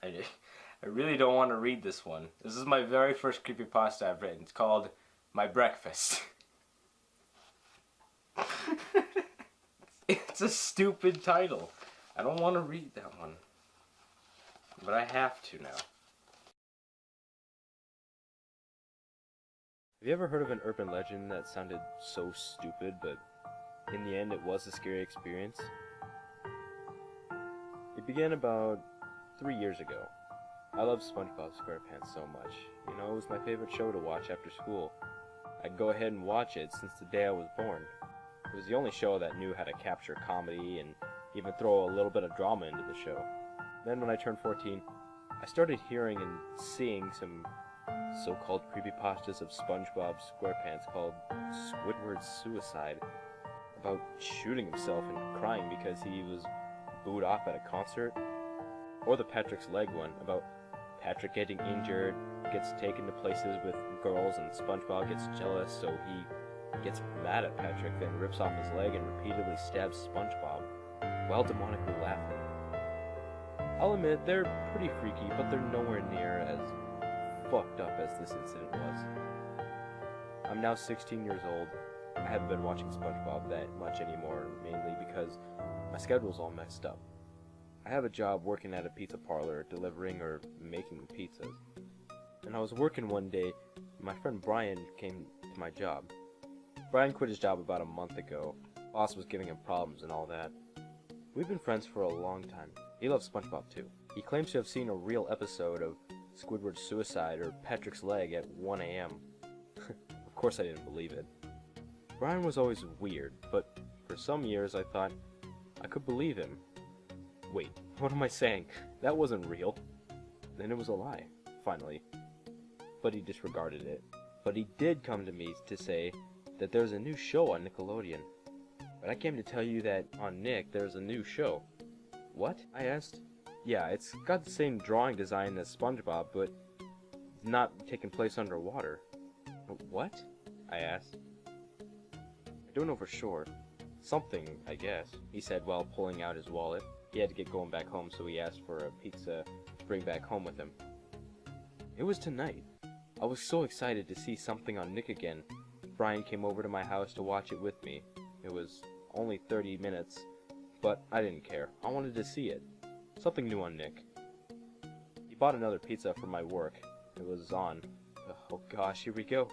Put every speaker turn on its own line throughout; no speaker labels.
I really don't want to read this one. This is my very first creepypasta I've written. It's called My Breakfast. It's a stupid title. I don't want to read that one. But I have to now.
Have you ever heard of an urban legend that sounded so stupid, but in the end it was a scary experience? It began about 3 years ago. I love SpongeBob SquarePants so much. You know, it was my favorite show to watch after school. I'd go ahead and watch it since the day I was born. It was the only show that knew how to capture comedy and even throw a little bit of drama into the show. Then when I turned 14, I started hearing and seeing some so-called creepypastas of SpongeBob SquarePants called Squidward's Suicide, about shooting himself and crying because he was booed off at a concert, or the Patrick's Leg one, about Patrick getting injured, gets taken to places with girls, and SpongeBob gets jealous, so he gets mad at Patrick, then rips off his leg and repeatedly stabs SpongeBob, while demonically laughing. I'll admit, they're pretty freaky, but they're nowhere near as fucked up as this incident was. I'm now 16 years old. I haven't been watching SpongeBob that much anymore, mainly because my schedule's all messed up. I have a job working at a pizza parlor, delivering or making pizzas. And I was working one day, and my friend Brian came to my job. Brian quit his job about a month ago. Boss was giving him problems and all that. We've been friends for a long time. He loves SpongeBob too. He claims to have seen a real episode of Squidward's Suicide or Patrick's Leg at 1 a.m. Of course I didn't believe it. Brian was always weird, but for some years I thought I could believe him. Wait, what am I saying? That wasn't real. Then it was a lie, finally. But he disregarded it. But he did come to me to say that there's a new show on Nickelodeon. But I came to tell you that on Nick there's a new show. What? I asked. Yeah, it's got the same drawing design as SpongeBob, but it's not taking place underwater. What? I asked. I don't know for sure. Something, I guess, he said while pulling out his wallet. He had to get going back home, so he asked for a pizza to bring back home with him. It was tonight. I was so excited to see something on Nick again. Brian came over to my house to watch it with me. It was only 30 minutes, but I didn't care. I wanted to see it. Something new on Nick. He bought another pizza for my work. It was on. Oh gosh, here we go.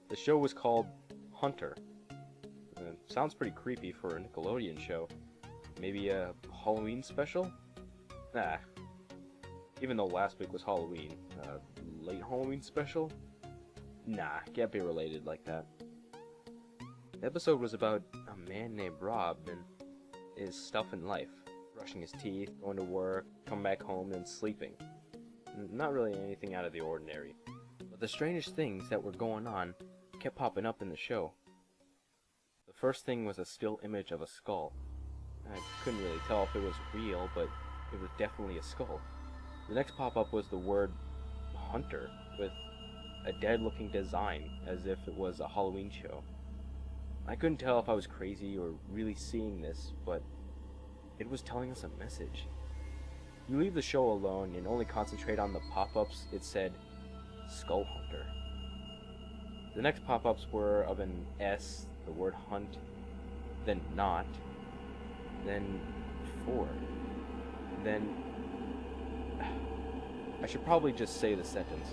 The show was called Hunter. Sounds pretty creepy for a Nickelodeon show. Maybe a Halloween special? Nah. Even though last week was Halloween. Late Halloween special? Nah, can't be related like that. The episode was about a man named Rob and his stuff in life. Brushing his teeth, going to work, come back home, and sleeping. Not really anything out of the ordinary. But the strangest things that were going on kept popping up in the show. The first thing was a still image of a skull. I couldn't really tell if it was real, but it was definitely a skull. The next pop-up was the word Hunter, with a dead-looking design, as if it was a Halloween show. I couldn't tell if I was crazy or really seeing this, but it was telling us a message. You leave the show alone and only concentrate on the pop-ups. It said, Skull Hunter. The next pop-ups were of an S, the word hunt, then not, then for, then... I should probably just say the sentence.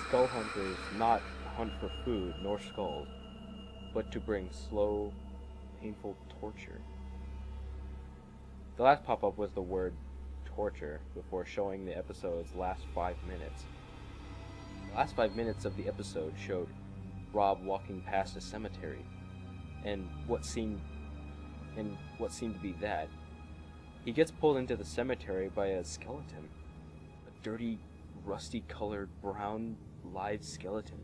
Skull hunters not hunt for food nor skulls, but to bring slow, painful torture. The last pop-up was the word torture before showing the episode's last 5 minutes. The last 5 minutes of the episode showed Rob walking past a cemetery, and what seemed to be that. He gets pulled into the cemetery by a skeleton. A dirty, rusty-colored, brown, live skeleton.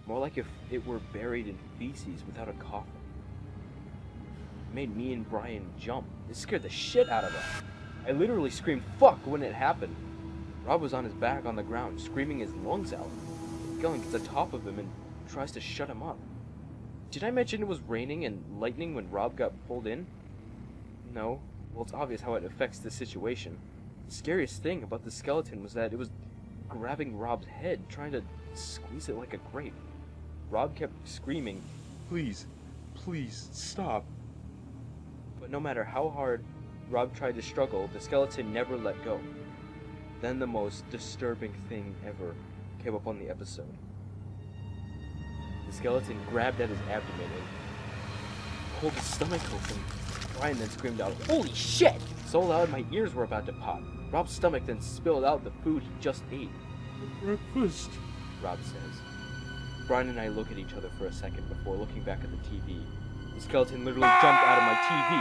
More like if it were buried in feces without a coffin. It made me and Brian jump. It scared the shit out of us. I literally screamed fuck when it happened. Rob was on his back on the ground, screaming his lungs out. The skeleton gets atop of him and tries to shut him up. Did I mention it was raining and lightning when Rob got pulled in? No. Well, it's obvious how it affects the situation. The scariest thing about the skeleton was that it was grabbing Rob's head, trying to squeeze it like a grape. Rob kept screaming, "Please, please, stop." But no matter how hard Rob tried to struggle, the skeleton never let go. Then the most disturbing thing ever came up on the episode. The skeleton grabbed at his abdomen and pulled his stomach open. Brian then screamed out, "Holy shit!" so loud my ears were about to pop. Rob's stomach then spilled out the food he just ate.
"Breakfast,"
Rob says. Brian and I look at each other for a second before looking back at the TV. The skeleton literally jumped out of my TV.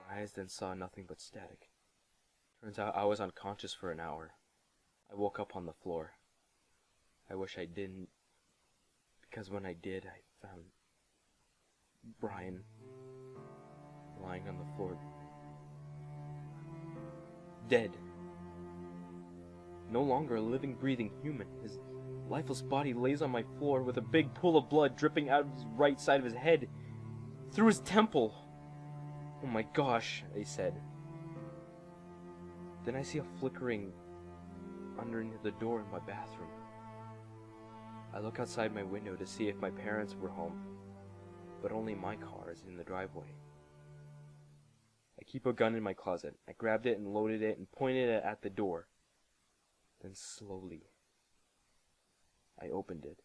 My eyes then saw nothing but static. Turns out I was unconscious for an hour. I woke up on the floor. I wish I didn't, because when I did, I found Brian lying on the floor, dead. No longer a living, breathing human. His lifeless body lays on my floor with a big pool of blood dripping out of his right side of his head, through his temple. "Oh my gosh," I said. Then I see a flickering underneath the door in my bathroom. I look outside my window to see if my parents were home, but only my car is in the driveway. I keep a gun in my closet. I grabbed it and loaded it and pointed it at the door. Then slowly, I opened it.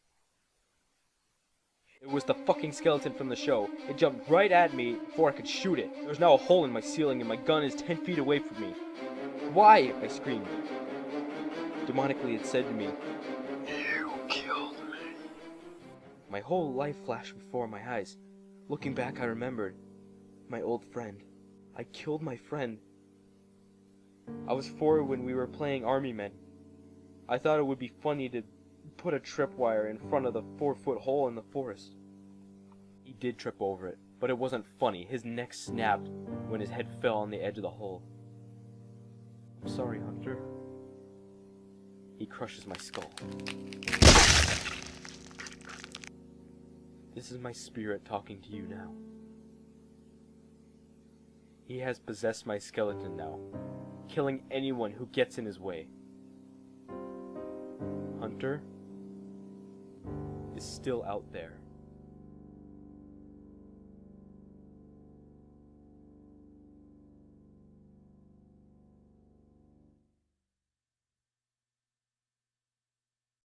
It was the fucking skeleton from the show. It jumped right at me before I could shoot it. There's now a hole in my ceiling and my gun is 10 feet away from me. "Why?" I screamed. Demonically it said to me,
"You killed me."
My whole life flashed before my eyes. Looking back, I remembered my old friend. I killed my friend. I was 4 when we were playing Army Men. I thought it would be funny to put a tripwire in front of the 4-foot hole in the forest. He did trip over it, but it wasn't funny. His neck snapped when his head fell on the edge of the hole. "I'm sorry, Hunter." He crushes my skull. This is my spirit talking to you now. He has possessed my skeleton now, killing anyone who gets in his way. Hunter is still out there.